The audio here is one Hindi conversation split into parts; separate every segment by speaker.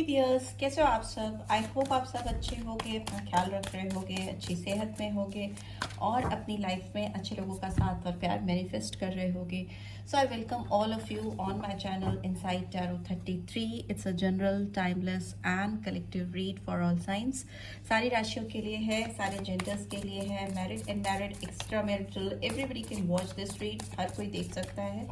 Speaker 1: व्यूअर्स, कैसे हो आप सब। आई होप आप सब अच्छे होगे, अपना ख्याल रख रहे होगे, अच्छी सेहत में होगे और अपनी लाइफ में अच्छे लोगों का साथ और प्यार मैनिफेस्ट कर रहे होगे। So I welcome all of you on my channel inside tarot 33। It's a general, timeless and collective read for all signs. सारी राशियों के लिए है, सारे जेंडर्स के लिए है, married, unmarried, extra marital, everybody can watch this read. हर कोई देख सकता है,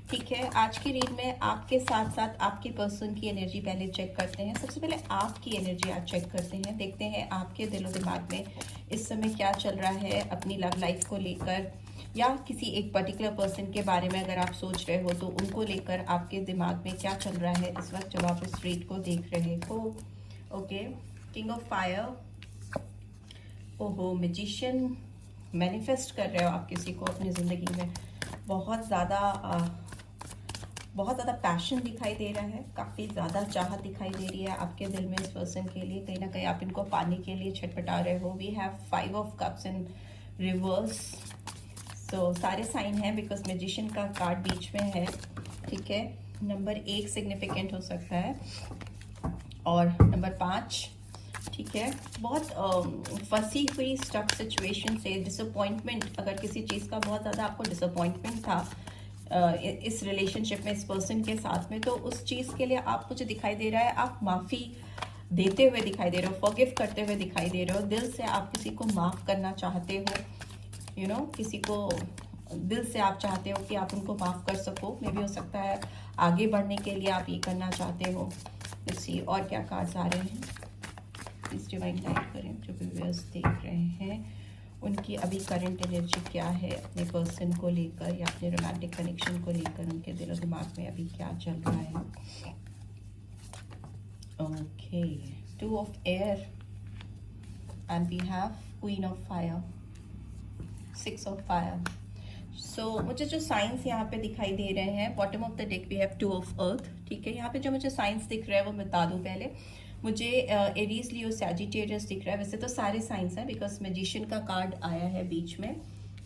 Speaker 1: ठीक है। आज की रीड में आपके साथ साथ आपके पर्सन की एनर्जी पहले चेक करते हैं। सबसे पहले आपकी एनर्जी आज चेक करते हैं, देखते हैं आपके दिलो दिमाग में इस समय क्या चल रहा है अपनी लव लाइफ को लेकर, या किसी एक पर्टिकुलर पर्सन के बारे में अगर आप सोच रहे हो तो उनको लेकर आपके दिमाग में क्या चल रहा है इस वक्त जब आप इस रीड को देख रहे हो। ओके, किंग ऑफ फायर, ओहो, मैजिशियन। मैनिफेस्ट कर रहे हो आप किसी को अपनी ज़िंदगी में। बहुत ज़्यादा पैशन दिखाई दे रहा है, काफ़ी ज़्यादा चाहत दिखाई दे रही है आपके दिल में इस पर्सन के लिए। कहीं ना कहीं आप इनको पाने के लिए छटपटा रहे हो। We have 5 of cups in reverse. So सारे साइन हैं बिकॉज मैजिशियन का कार्ड बीच में है, ठीक है। नंबर 1 सिग्निफिकेंट हो सकता है और नंबर 5, ठीक है। बहुत फंसी हुई स्टक सिचुएशन से डिसअपॉइंटमेंट, अगर किसी चीज़ का बहुत ज़्यादा आपको डिसअपॉइंटमेंट था इस रिलेशनशिप में, इस पर्सन के साथ में, तो उस चीज़ के लिए आप, मुझे दिखाई दे रहा है, आप माफ़ी देते हुए दिखाई दे रहे हो, फॉरगिव करते हुए दिखाई दे रहे हो। दिल से आप किसी को माफ़ करना चाहते हो, किसी को दिल से आप चाहते हो कि आप उनको माफ़ कर सको। मे भी हो सकता है आगे बढ़ने के लिए आप ये करना चाहते हो। इसी और क्या कार्ड्स आ रहे हैं, प्लीज डिवाइन गाइड करें जो भी व्यूअर्स देख रहे हैं, उनकी अभी करंट एनर्जी क्या है अपने पर्सन को लेकर या अपने रोमांटिक कनेक्शन को लेकर, उनके दिलो दिमाग में अभी क्या चल रहा है। Okay, 2 of air and we have queen of fire, 6 of fire. So मुझे जो साइंस यहाँ पे दिखाई दे रहे हैं, bottom of the deck we have 2 of earth, ठीक है। यहाँ पे जो मुझे साइंस दिख रहा है वो मैं बता दूँ पहले। मुझे एरीज, लियो, सैजिटेरियस दिख रहा है। वैसे तो सारे साइंस हैं बिकॉज मैजिशियन का कार्ड आया है बीच में,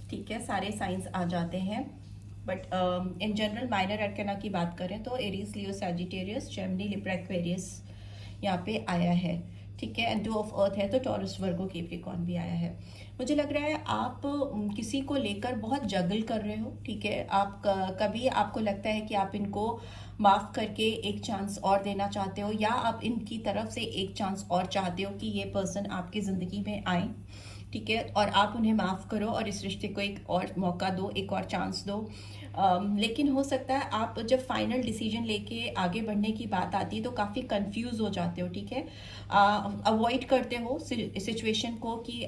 Speaker 1: ठीक है। सारे साइंस आ जाते हैं बट इन जनरल माइनर अर्कना की बात करें तो एरीज, लियो, सैजिटेरियस, जेमिनी, लिब्रा, एक्वेरियस यहाँ पे आया है, ठीक है। एंड 2 ऑफ अर्थ है तो टॉरस, वर्गो, कैप्रिकॉर्न भी आया है। मुझे लग रहा है आप किसी को लेकर बहुत जगल कर रहे हो, ठीक है। आप कभी आपको लगता है कि आप इनको माफ़ करके एक चांस और देना चाहते हो, या आप इनकी तरफ से एक चांस और चाहते हो कि ये पर्सन आपकी ज़िंदगी में आए, ठीक है, और आप उन्हें माफ़ करो और इस रिश्ते को एक और मौका दो, एक और चांस दो। लेकिन हो सकता है आप जब फाइनल डिसीजन लेके आगे बढ़ने की बात आती है तो काफ़ी कंफ्यूज हो जाते हो, ठीक है। अवॉइड करते हो सिचुएशन को कि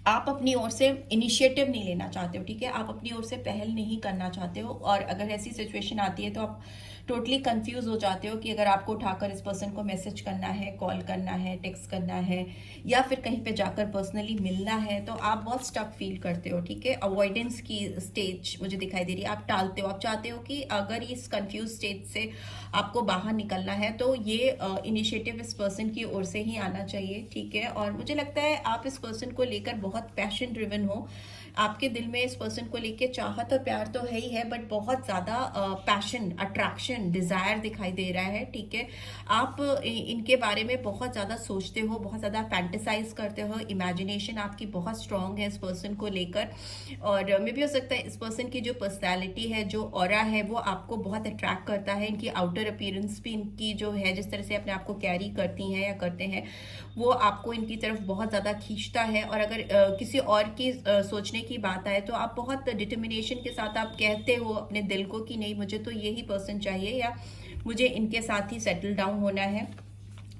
Speaker 1: आप अपनी ओर से इनिशिएटिव नहीं लेना चाहते हो, ठीक है। आप अपनी ओर से पहल नहीं करना चाहते हो, और अगर ऐसी सिचुएशन आती है तो आप टोटली कंफ्यूज हो जाते हो कि अगर आपको उठाकर इस पर्सन को मैसेज करना है, कॉल करना है, टेक्स्ट करना है, या फिर कहीं पे जाकर पर्सनली मिलना है, तो आप बहुत स्टक फील करते हो, ठीक है। अवॉइडेंस की स्टेज मुझे दिखाई दे रही है, आप टालते हो। आप चाहते हो कि अगर इस कंफ्यूज स्टेज से आपको बाहर निकलना है तो ये इनिशिएटिव इस पर्सन की ओर से ही आना चाहिए, ठीक है। और मुझे लगता है आप इस पर्सन को लेकर बहुत पैशन ड्रिवन हो। आपके दिल में इस पर्सन को लेके चाहत और प्यार तो है ही है, बट बहुत ज़्यादा पैशन, अट्रैक्शन, डिज़ायर दिखाई दे रहा है, ठीक है। आप इनके बारे में बहुत ज़्यादा सोचते हो, बहुत ज़्यादा फैंटेसाइज करते हो, इमेजिनेशन आपकी बहुत स्ट्रांग है इस पर्सन को लेकर। और मे भी हो सकता है इस पर्सन की जो पर्सनैलिटी है, जो ऑरा है, वो आपको बहुत अट्रैक्ट करता है। इनकी आउटर अपीयरेंस भी, इनकी जो है, जिस तरह से अपने आप को कैरी करती हैं या करते हैं, वो आपको इनकी तरफ बहुत ज़्यादा खींचता है। और अगर किसी और की सोचने की बात आए तो आप बहुत डिटर्मिनेशन के साथ आप कहते हो अपने दिल को कि नहीं, मुझे तो यही पर्सन चाहिए, या मुझे इनके साथ ही सेटल डाउन होना है।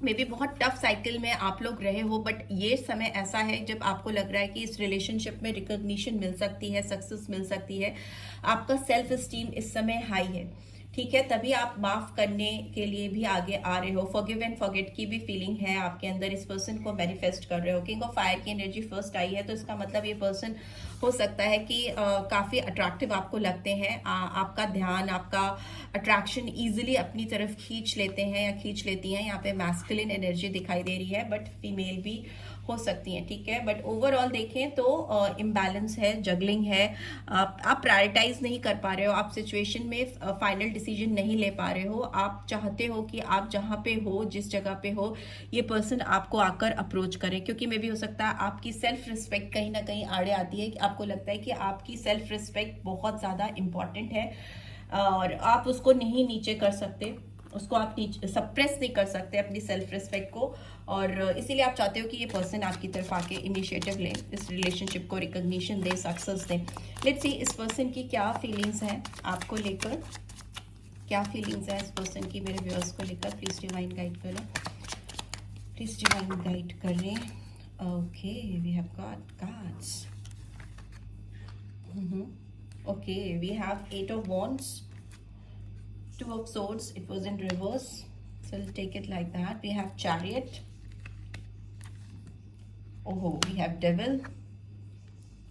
Speaker 1: मे बी बहुत टफ साइकिल में आप लोग रहे हो, बट ये समय ऐसा है जब आपको लग रहा है कि इस रिलेशनशिप में रिकॉग्निशन मिल सकती है, सक्सेस मिल सकती है, आपका सेल्फ एस्टीम इस समय हाई है, ठीक है। तभी आप माफ करने के लिए भी आगे आ रहे हो। फॉरगिव एंड फॉरगेट की भी फीलिंग है आपके अंदर, इस पर्सन को मैनिफेस्ट कर रहे हो। किंग ऑफ फायर की एनर्जी फर्स्ट आई है तो इसका मतलब ये पर्सन हो सकता है कि काफ़ी अट्रैक्टिव आपको लगते हैं। आपका ध्यान, आपका अट्रैक्शन ईजिली अपनी तरफ खींच लेते हैं या खींच लेती हैं। यहाँ पे मैस्कुलिन एनर्जी दिखाई दे रही है, बट फीमेल भी हो सकती हैं, ठीक है। बट ओवरऑल देखें तो इम्बैलेंस है, जगलिंग है, आप प्रायोरिटाइज नहीं कर पा रहे हो, आप सिचुएशन में फाइनल डिसीजन नहीं ले पा रहे हो। आप चाहते हो कि आप जहाँ पे हो, जिस जगह पे हो, ये पर्सन आपको आकर अप्रोच करे, क्योंकि मे भी हो सकता है आपकी सेल्फ रिस्पेक्ट कहीं ना कहीं आड़े आती है, कि आपको लगता है कि आपकी सेल्फ रिस्पेक्ट बहुत ज़्यादा इंपॉर्टेंट है और आप उसको नहीं नीचे कर सकते, उसको आप नीचे सप्रेस नहीं कर सकते अपनी सेल्फ रिस्पेक्ट को, और इसीलिए आप चाहते हो कि ये पर्सन आपकी तरफ आके इनिशिएटिव ले, इस रिलेशनशिप को recognition they, success they. Let's see इस पर्सन की क्या फीलिंग्स हैं आपको लेकर, क्या फीलिंग्स हैं इस पर्सन की मेरे व्यूअर्स को लेकर। प्लीज डिवाइन गाइड करो, प्लीज डिवाइन गाइड करें। Okay, we have got cards. Okay, we have 8 of wands, 2 of swords, it was in reverse, so we'll take it like that. We have chariot, oh we have devil,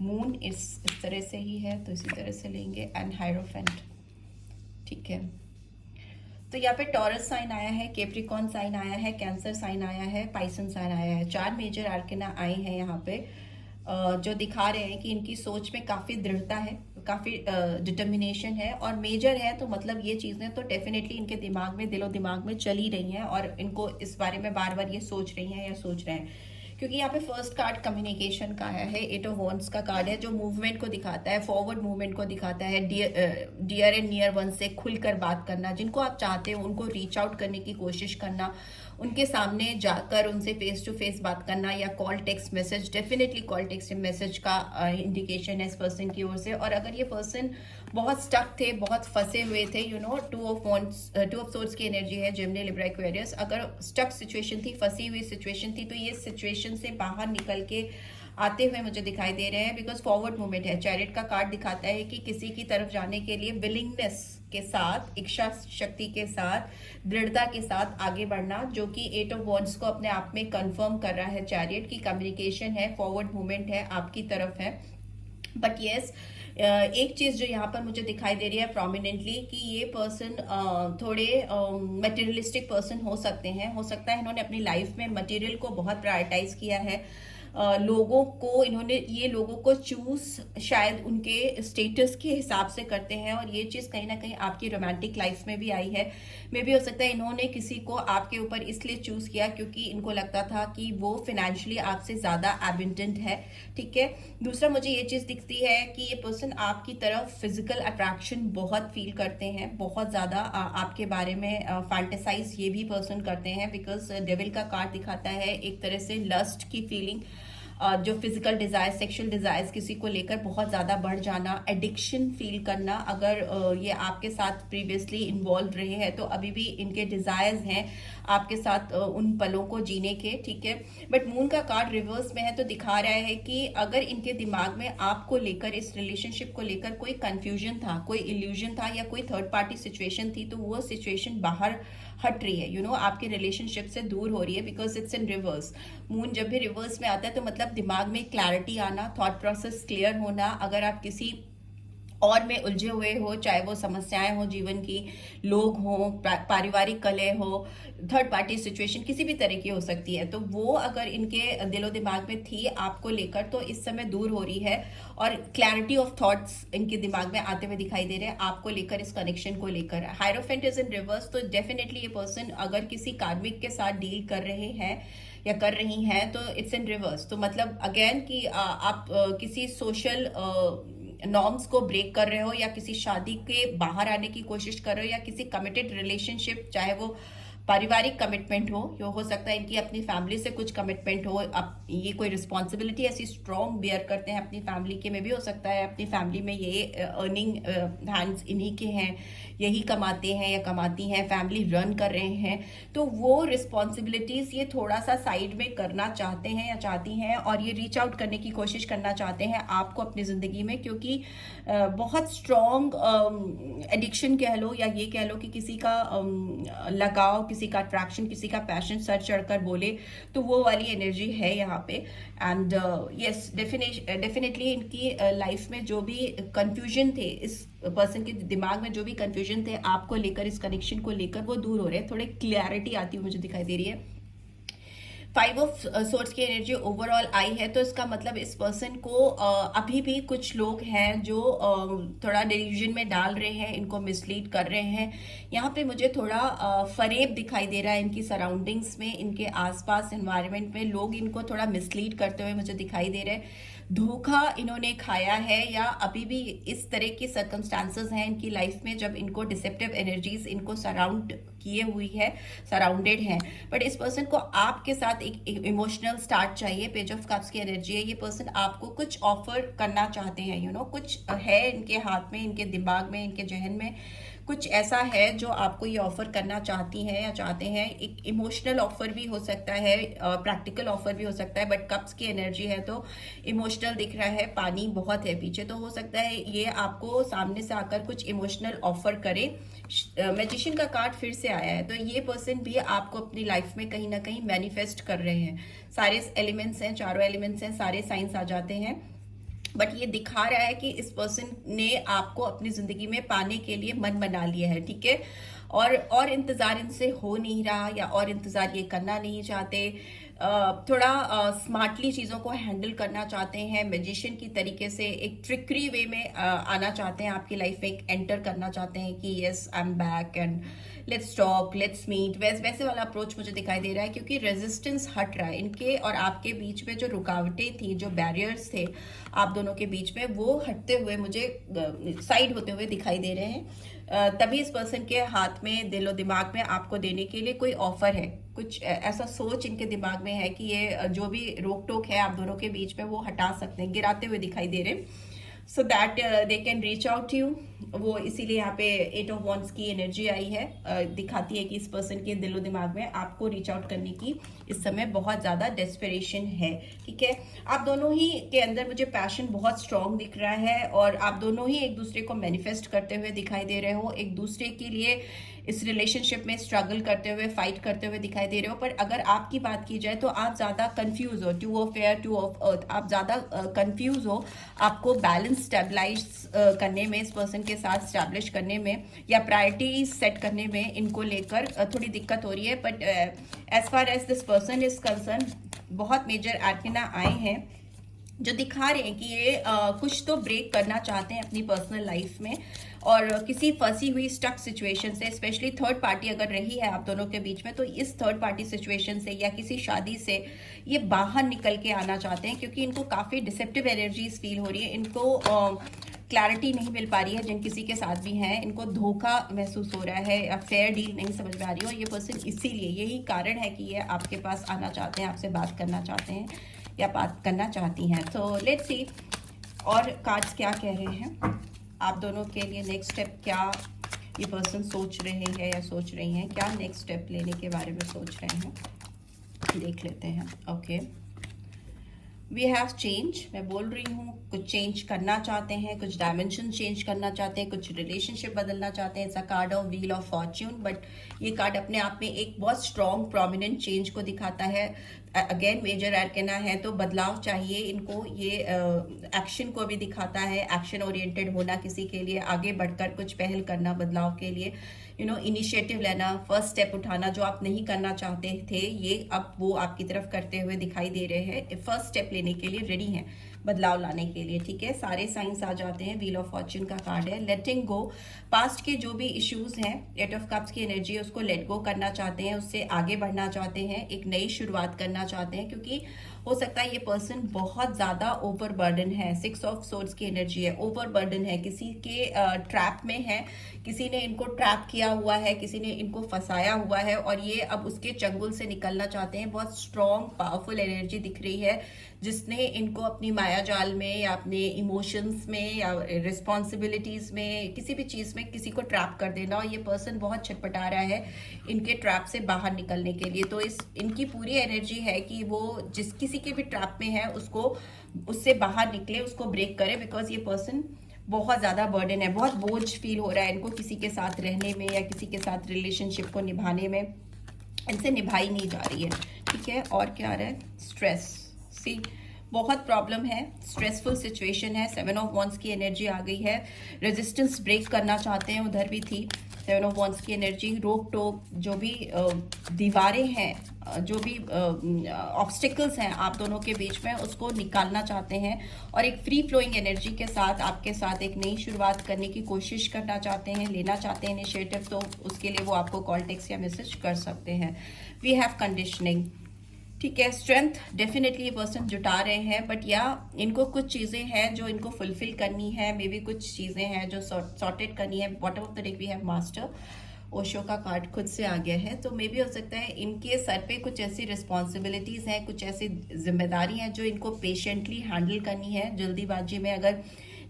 Speaker 1: moon इस तरह से ही है तो इसी तरह से लेंगे, एंड हायरोफेंट, ठीक है। तो यहाँ पे टॉरस साइन आया है, कैप्रिकॉर्न साइन आया है, कैंसर साइन आया है, पाइसन साइन आया है। 4 मेजर आर्कना आए हैं यहाँ पे, जो दिखा रहे हैं कि इनकी सोच में काफ़ी दृढ़ता है, काफ़ी डिटर्मिनेशन है, और मेजर है तो मतलब ये चीज़ें तो डेफिनेटली इनके दिमाग में, दिलो दिमाग में चल ही रही हैं, और इनको इस बारे में बार बार ये सोच रही हैं या सोच रहे हैं, क्योंकि यहाँ पे फर्स्ट कार्ड कम्युनिकेशन का है, 8 of wands का कार्ड है, जो मूवमेंट को दिखाता है, फॉरवर्ड मूवमेंट को दिखाता है, डियर एंड नियर वन से खुलकर बात करना, जिनको आप चाहते हो उनको रीच आउट करने की कोशिश करना, उनके सामने जाकर उनसे फेस टू फेस बात करना, या call text message, definitely call text message का इंडिकेशन है इस पर्सन की ओर से। और अगर ये पर्सन बहुत स्टक थे, बहुत फंसे हुए थे, you know, 2 of wands, 2 of swords की एनर्जी है, जेमिनी, लिब्रा, एक्वेरियस, अगर स्टक सिचुएशन थी, फंसी हुई सिचुएशन थी, तो ये सिचुएशन से बाहर निकल के आते हुए मुझे दिखाई दे रहे हैं, बिकॉज फॉरवर्ड मूवमेंट है। चैरिट का कार्ड दिखाता है कि किसी की तरफ जाने के लिए विलिंगनेस के साथ, इच्छा शक्ति के साथ, दृढ़ता के साथ आगे बढ़ना, जो कि 8 of wands को अपने आप में कंफर्म कर रहा है। चैरिट की कम्युनिकेशन है, फॉरवर्ड मूवमेंट है, आपकी तरफ है। बट येस, एक चीज जो यहाँ पर मुझे दिखाई दे रही है प्रोमिनेंटली, कि ये पर्सन थोड़े मटेरियलिस्टिक पर्सन हो सकते हैं, हो सकता है इन्होंने अपनी लाइफ में मटेरियल को बहुत प्रायोरिटाइज किया है, लोगों को इन्होंने, ये लोगों को चूज शायद उनके स्टेटस के हिसाब से करते हैं, और ये चीज कहीं ना कहीं आपकी रोमांटिक लाइफ में भी आई है। मे भी हो सकता है इन्होंने किसी को आपके ऊपर इसलिए चूज किया क्योंकि इनको लगता था कि वो फाइनेंशियली आपसे ज्यादा एबिडेंट है, ठीक है। दूसरा मुझे ये चीज दिखती है कि ये पर्सन आपकी तरफ फिजिकल अट्रैक्शन बहुत फील करते हैं, बहुत ज्यादा आपके बारे में फैंटेसाइज ये भी पर्सन करते हैं, बिकॉज डेविल का कार्ड दिखाता है एक तरह से लस्ट की फीलिंग, जो फिजिकल डिजायर, सेक्सुअल डिजायर्स किसी को लेकर बहुत ज्यादा बढ़ जाना, एडिक्शन फील करना। अगर ये आपके साथ प्रीवियसली इन्वॉल्व रहे हैं तो अभी भी इनके डिजायर्स हैं आपके साथ उन पलों को जीने के, ठीक है। बट मून का कार्ड रिवर्स में है तो दिखा रहा है कि अगर इनके दिमाग में आपको लेकर, इस रिलेशनशिप को लेकर कोई कंफ्यूजन था, कोई इल्यूजन था, या कोई थर्ड पार्टी सिचुएशन थी, तो वो सिचुएशन बाहर हट रही है, यू नो, आपके रिलेशनशिप से दूर हो रही है, because it's in reverse. Moon जब भी रिवर्स में आता है तो मतलब दिमाग में क्लैरिटी आना, थॉट प्रोसेस क्लियर होना। अगर आप किसी और में उलझे हुए हो, चाहे वो समस्याएं हो जीवन की, लोग हो, पारिवारिक कलह हो, थर्ड पार्टी सिचुएशन किसी भी तरह की हो सकती है, तो वो अगर इनके दिलो दिमाग में थी आपको लेकर, तो इस समय दूर हो रही है, और क्लैरिटी ऑफ थॉट्स इनके दिमाग में आते हुए दिखाई दे रहे हैं आपको लेकर, इस कनेक्शन को लेकर। हायरोफेंट इज इन रिवर्स, तो डेफिनेटली ये पर्सन अगर किसी कार्मिक के साथ डील कर रहे हैं या कर रही हैं तो इट्स इन रिवर्स। तो मतलब अगेन कि आप किसी सोशल नॉर्म्स को ब्रेक कर रहे हो, या किसी शादी के बाहर आने की कोशिश कर रहे हो, या किसी कमिटेड रिलेशनशिप, चाहे वो पारिवारिक कमिटमेंट हो सकता है इनकी अपनी फैमिली से कुछ कमिटमेंट हो, अब ये कोई रिस्पॉन्सिबिलिटी ऐसी स्ट्रॉन्ग बेयर करते हैं अपनी फैमिली के में, भी हो सकता है अपनी फैमिली में ये अर्निंग हैंड्स इन्हीं के हैं, यही कमाते हैं या कमाती हैं, फैमिली रन कर रहे हैं, तो वो रिस्पॉन्सिबिलिटीज ये थोड़ा सा साइड में करना चाहते हैं या चाहती हैं, और ये रीच आउट करने की कोशिश करना चाहते हैं आपको अपनी जिंदगी में, क्योंकि बहुत स्ट्रॉन्ग एडिक्शन कह लो, या ये कह लो कि किसी का लगाव, किसी का अट्रैक्शन, किसी का पैशन सर चढ़कर बोले, तो वो वाली एनर्जी है यहाँ पे। एंड यस, डेफिनेटली इनकी लाइफ में जो भी कंफ्यूजन थे, इस पर्सन के दिमाग में जो भी कंफ्यूजन थे आपको लेकर, इस कनेक्शन को लेकर, वो दूर हो रहे हैं, थोड़े क्लैरिटी आती हुई मुझे दिखाई दे रही है। 5 ऑफ सोर्स की एनर्जी ओवरऑल आई है, तो इसका मतलब इस पर्सन को अभी भी कुछ लोग हैं जो थोड़ा डिल्यूजन में डाल रहे हैं, इनको मिसलीड कर रहे हैं। यहाँ पे मुझे थोड़ा फरेब दिखाई दे रहा है इनकी सराउंडिंग्स में, इनके आसपास एनवायरनमेंट में लोग इनको थोड़ा मिसलीड करते हुए मुझे दिखाई दे रहे हैं। धोखा इन्होंने खाया है, या अभी भी इस तरह की सर्कमस्टांसेस हैं इनकी लाइफ में जब इनको डिसेप्टिव एनर्जीज इनको सराउंड किए हुई है, सराउंडेड हैं। बट इस पर्सन को आपके साथ एक इमोशनल स्टार्ट चाहिए। पेज ऑफ कप्स की एनर्जी है। ये पर्सन आपको कुछ ऑफर करना चाहते हैं, यू नो कुछ है इनके हाथ में, इनके दिमाग में, इनके जहन में कुछ ऐसा है जो आपको ये ऑफर करना चाहती हैं या चाहते हैं। एक इमोशनल ऑफर भी हो सकता है, प्रैक्टिकल ऑफर भी हो सकता है, बट कप्स की एनर्जी है तो इमोशनल दिख रहा है, पानी बहुत है पीछे, तो हो सकता है ये आपको सामने से आकर कुछ इमोशनल ऑफर करे। मैजिशियन का कार्ड फिर से आया है, तो ये पर्सन भी आपको अपनी लाइफ में कहीं ना कहीं मैनिफेस्ट कर रहे हैं। सारे एलिमेंट्स हैं, चारों एलिमेंट्स हैं, सारे साइंस आ जाते हैं, बट ये दिखा रहा है कि इस पर्सन ने आपको अपनी जिंदगी में पाने के लिए मन बना लिया है, ठीक है। और इंतजार इनसे हो नहीं रहा, या और इंतजार ये करना नहीं चाहते, थोड़ा स्मार्टली चीज़ों को हैंडल करना चाहते हैं, मैजिशियन की तरीके से एक ट्रिकरी वे में आना चाहते हैं, आपकी लाइफ में एंटर करना चाहते हैं कि yes I am back and let's talk, let's meet, वैसे वाला अप्रोच मुझे दिखाई दे रहा है, क्योंकि रेजिस्टेंस हट रहा है इनके और आपके बीच में। जो रुकावटें थी, जो बैरियर्स थे आप दोनों के बीच में, वो हटते हुए मुझे साइड होते हुए दिखाई दे रहे हैं। तभी इस पर्सन के हाथ में, दिलो दिमाग में आपको देने के लिए कोई ऑफर है, कुछ ऐसा सोच इनके दिमाग में है कि ये जो भी रोक टोक है आप दोनों के बीच में वो हटा सकते हैं, गिराते हुए दिखाई दे रहे, so that they can reach out you. वो इसीलिए यहाँ पे 8 ऑफ वॉन्ड्स की एनर्जी आई है, दिखाती है कि इस पर्सन के दिलो दिमाग में आपको रीच आउट करने की इस समय बहुत ज़्यादा डेस्परेशन है, ठीक है। आप दोनों ही के अंदर मुझे पैशन बहुत स्ट्रांग दिख रहा है, और आप दोनों ही एक दूसरे को मैनिफेस्ट करते हुए दिखाई दे रहे हो, एक दूसरे के लिए इस रिलेशनशिप में स्ट्रगल करते हुए, फाइट करते हुए दिखाई दे रहे हो। पर अगर आपकी बात की जाए तो आप ज़्यादा कंफ्यूज हो, 2 ऑफ एयर 2 ऑफ अर्थ, आप ज़्यादा कंफ्यूज हो। आपको बैलेंस स्टेबलाइज करने में, इस पर्सन के साथ स्टैब्लिश करने में, या प्रायोरिटी सेट करने में इनको लेकर थोड़ी दिक्कत हो रही है। But as far as this person is concern, बहुत मेजर आर्कना आए हैं जो दिखा रहे हैं कि ये कुछ तो ब्रेक करना चाहते हैं अपनी पर्सनल लाइफ में, और किसी फंसी हुई स्टक सिचुएशन से, स्पेशली थर्ड पार्टी अगर रही है आप दोनों के बीच में, तो इस थर्ड पार्टी सिचुएशन से या किसी शादी से ये बाहर निकल के आना चाहते हैं, क्योंकि इनको काफ़ी डिसेप्टिव एनर्जीज फील हो रही है, इनको क्लैरिटी नहीं मिल पा रही है जिन किसी के साथ भी हैं, इनको धोखा महसूस हो रहा है, या फेयर डील नहीं समझ में आ रही हो। ये पर्सन इसीलिए, यही कारण है कि ये आपके पास आना चाहते हैं, आपसे बात करना चाहते हैं या बात करना चाहती हैं। तो लेट्स सी और कार्ड्स क्या कह रहे हैं आप दोनों के लिए। नेक्स्ट स्टेप क्या ये पर्सन सोच रहे हैं या सोच रही हैं, क्या नेक्स्ट स्टेप लेने के बारे में सोच रहे हैं, देख लेते हैं। ओके, वी हैव चेंज, मैं बोल रही हूँ कुछ चेंज करना चाहते हैं, कुछ डायमेंशन चेंज करना चाहते हैं, कुछ रिलेशनशिप बदलना चाहते हैं। It's a card of wheel of Fortune, but ये कार्ड अपने आप में एक बहुत स्ट्रॉन्ग प्रोमिनेंट चेंज को दिखाता है। अगेन मेजर आर्कना है, तो बदलाव चाहिए इनको, ये एक्शन को भी दिखाता है, एक्शन ओरिएंटेड होना, किसी के लिए आगे बढ़कर कुछ पहल करना बदलाव के लिए, यू नो इनिशिएटिव लेना, फर्स्ट स्टेप उठाना, जो आप नहीं करना चाहते थे ये अब वो आपकी तरफ करते हुए दिखाई दे रहे हैं, फर्स्ट स्टेप लेने के लिए रेडी हैं, बदलाव लाने के लिए, ठीक है। सारे साइंस आ जाते हैं, व्हील ऑफ फॉर्च्यून का कार्ड है। लेटिंग गो, पास्ट के जो भी इश्यूज हैं, 8 ऑफ कप्स की एनर्जी है, उसको लेट गो करना चाहते हैं, उससे आगे बढ़ना चाहते हैं, एक नई शुरुआत करना चाहते हैं, क्योंकि हो सकता है ये पर्सन बहुत ज़्यादा ओवरबर्डन है। 6 ऑफ सोर्ड्स की एनर्जी है, ओवरबर्डन है, किसी के ट्रैप में है, किसी ने इनको ट्रैप किया हुआ है, किसी ने इनको फंसाया हुआ है, और ये अब उसके चंगुल से निकलना चाहते हैं। बहुत स्ट्रॉन्ग पावरफुल एनर्जी दिख रही है, जिसने इनको अपनी माया जाल में या अपने इमोशंस में या रिस्पॉन्सिबिलिटीज में, किसी भी चीज़ में किसी को ट्रैप कर देना, और ये पर्सन बहुत छटपटा रहा है इनके ट्रैप से बाहर निकलने के लिए। तो इनकी पूरी एनर्जी है कि वो जिस किसी के भी ट्रैप में है उसको, उससे बाहर निकले, उसको ब्रेक करे, बिकॉज ये पर्सन बहुत ज़्यादा बर्डन है, बहुत बोझ फील हो रहा है इनको किसी के साथ रहने में या किसी के साथ रिलेशनशिप को निभाने में, इनसे निभाई नहीं जा रही है, ठीक है। और क्या आ रहा है, स्ट्रेस, सी बहुत प्रॉब्लम है, स्ट्रेसफुल सिचुएशन है। 7 ऑफ वॉन्ड्स की एनर्जी आ गई है, रेजिस्टेंस ब्रेक करना चाहते हैं, उधर भी थी, सेवन ऑफ वॉन्ड्स की एनर्जी, रोक टोक, जो भी दीवारें हैं, जो भी ऑब्स्टिकल्स हैं आप दोनों के बीच में, उसको निकालना चाहते हैं और एक फ्री फ्लोइंग एनर्जी के साथ आपके साथ एक नई शुरुआत करने की कोशिश करना चाहते हैं, लेना चाहते हैं इनिशिएटिव। तो उसके लिए वो आपको कॉल, टेक्स्ट या मैसेज कर सकते हैं। वी हैव कंडीशनिंग, ठीक है। स्ट्रेंथ डेफिनेटली ये पर्सन जुटा रहे हैं, बट या इनको कुछ चीज़ें हैं जो इनको फुलफिल करनी है, मे बी कुछ चीज़ें हैं जो सॉर्टेड करनी है। Bottom of the deck we have master, Osho का कार्ड खुद से आ गया है। तो मे बी हो सकता है इनके सर पे कुछ ऐसी रिस्पॉन्सिबिलिटीज़ हैं, कुछ ऐसी जिम्मेदारी हैं जो इनको पेशेंटली हैंडल करनी है। जल्दीबाजी में अगर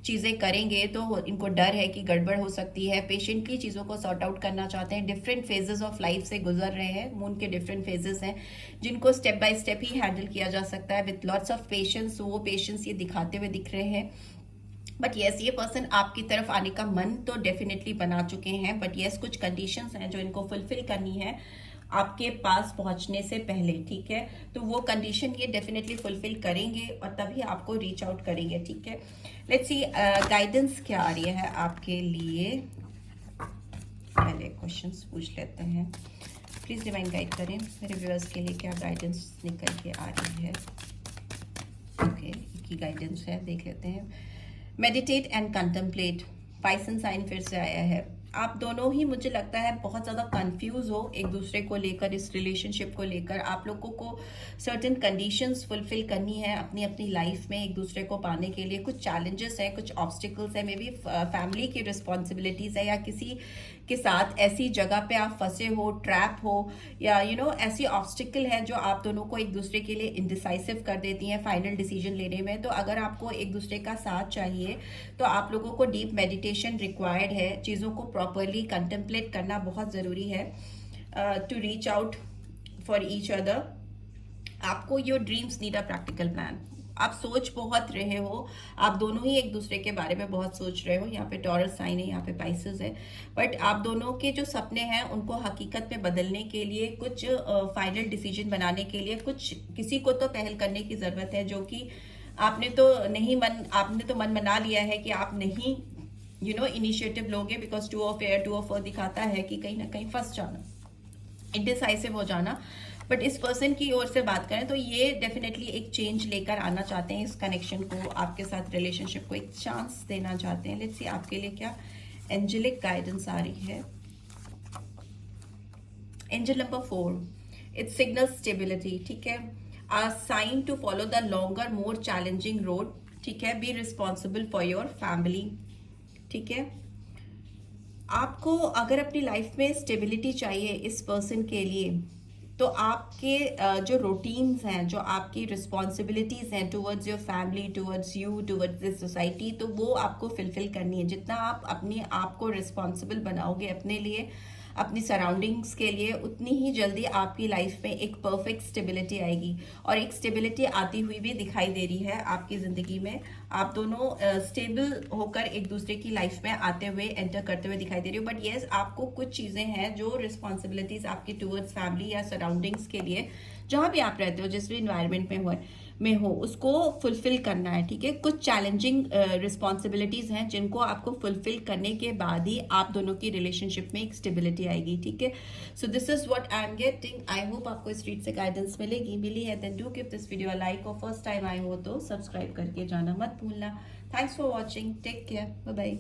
Speaker 1: चीज़ें करेंगे तो इनको डर है कि गड़बड़ हो सकती है। पेशेंटली चीज़ों को सॉर्ट आउट करना चाहते हैं। डिफरेंट फेजेस ऑफ लाइफ से गुजर रहे हैं। मून के डिफरेंट फेजेस हैं जिनको step by step he handle किया जा सकता है विथ लॉट्स ऑफ पेशेंस। वो पेशेंस ये दिखाते हुए दिख रहे हैं। बट येस, ये पर्सन आपकी तरफ आने का मन तो डेफिनेटली बना चुके हैं, बट येस कुछ कंडीशंस हैं जो इनको फुलफिल करनी है आपके पास पहुंचने से पहले, ठीक है। तो वो कंडीशन ये डेफिनेटली फुलफिल करेंगे और तभी आपको रीच आउट करेंगे, ठीक है। लेट्स सी गाइडेंस क्या आ रही है आपके लिए। पहले क्वेश्चंस पूछ लेते हैं। प्लीज डिवाइन गाइड करें मेरे व्यूअर्स के लिए, क्या गाइडेंस निकल के आ रही है। ओके, एक ही गाइडेंस है, देख लेते हैं। मेडिटेट एंड कंटेम्पलेट, पाइसन साइन फिर से आया है। आप दोनों ही मुझे लगता है बहुत ज़्यादा कंफ्यूज हो एक दूसरे को लेकर, इस रिलेशनशिप को लेकर। आप लोगों को सर्टेन कंडीशंस फुलफिल करनी है अपनी अपनी लाइफ में एक दूसरे को पाने के लिए। कुछ चैलेंजेस हैं, कुछ ऑब्स्टिकल्स हैं, मे बी फैमिली की रिस्पॉन्सिबिलिटीज़ है, या किसी के साथ ऐसी जगह पे आप फंसे हो, ट्रैप हो, या ऐसी ऑब्स्टिकल है जो आप दोनों को एक दूसरे के लिए इंडिसाइसिव कर देती हैं फाइनल डिसीजन लेने में। तो अगर आपको एक दूसरे का साथ चाहिए तो आप लोगों को डीप मेडिटेशन रिक्वायर्ड है। चीज़ों को प्रॉपरली कंटेम्पलेट करना बहुत ज़रूरी है to reach out for each other. आपको your dreams need a practical plan. आप सोच बहुत रहे हो, आप दोनों ही एक दूसरे के बारे में बहुत सोच रहे हो। यहाँ पे टॉरस साइन है, यहाँ पे पाइसेस है, बट आप दोनों के जो सपने हैं उनको हकीकत में बदलने के लिए, कुछ फाइनल डिसीजन बनाने के लिए, कुछ किसी को तो पहल करने की ज़रूरत है। जो कि आपने तो मन बना लिया है कि आप नहीं इनिशिएटिव लोगे, because two of air, two of earth दिखाता है कि कहीं ना कहीं फंस जाना, इंडिसाइसिव हो जाना। बट इस पर्सन की ओर से बात करें तो ये डेफिनेटली एक चेंज लेकर आना चाहते हैं। इस कनेक्शन को, आपके साथ रिलेशनशिप को एक चांस देना चाहते हैं। लेट्स सी आपके लिए क्या एंजेलिक गाइडेंस आ रही है। Angel number 4, it's signal stability, ठीक है। A sign to follow the longer more challenging road, ठीक है। Be responsible for your family, ठीक है। आपको अगर अपनी लाइफ में स्टेबिलिटी चाहिए इस पर्सन के लिए, तो आपके जो रूटीन्स हैं, जो आपकी रिस्पॉन्सिबिलिटीज़ हैं towards your family, towards you, towards this society, तो वो आपको फुलफिल करनी है। जितना आप अपने आप को रिस्पॉन्सिबल बनाओगे अपने लिए, अपनी सराउंडिंग्स के लिए, उतनी ही जल्दी आपकी लाइफ में एक परफेक्ट स्टेबिलिटी आएगी। और एक स्टेबिलिटी आती हुई भी दिखाई दे रही है आपकी ज़िंदगी में। आप दोनों स्टेबल होकर एक दूसरे की लाइफ में आते हुए, एंटर करते हुए दिखाई दे रही हो। बट येस, आपको कुछ चीज़ें हैं जो रिस्पॉन्सिबिलिटीज़ आपकी टूवर्ड्स फैमिली या सराउंडिंग्स के लिए, जहाँ भी आप रहते हो, जिस भी इन्वायरमेंट में हो, उसको फुलफिल करना है, ठीक है। कुछ चैलेंजिंग रिस्पॉन्सिबिलिटीज़ हैं जिनको आपको फुलफिल करने के बाद ही आप दोनों की रिलेशनशिप में एक स्टेबिलिटी आएगी, ठीक है। So this is what I am getting. I hope आपको इस रीड से गाइडेंस मिली है। Then do give this video a like, और फर्स्ट टाइम आए हो तो सब्सक्राइब करके जाना मत भूलना। Thanks for watching, take care, bye bye.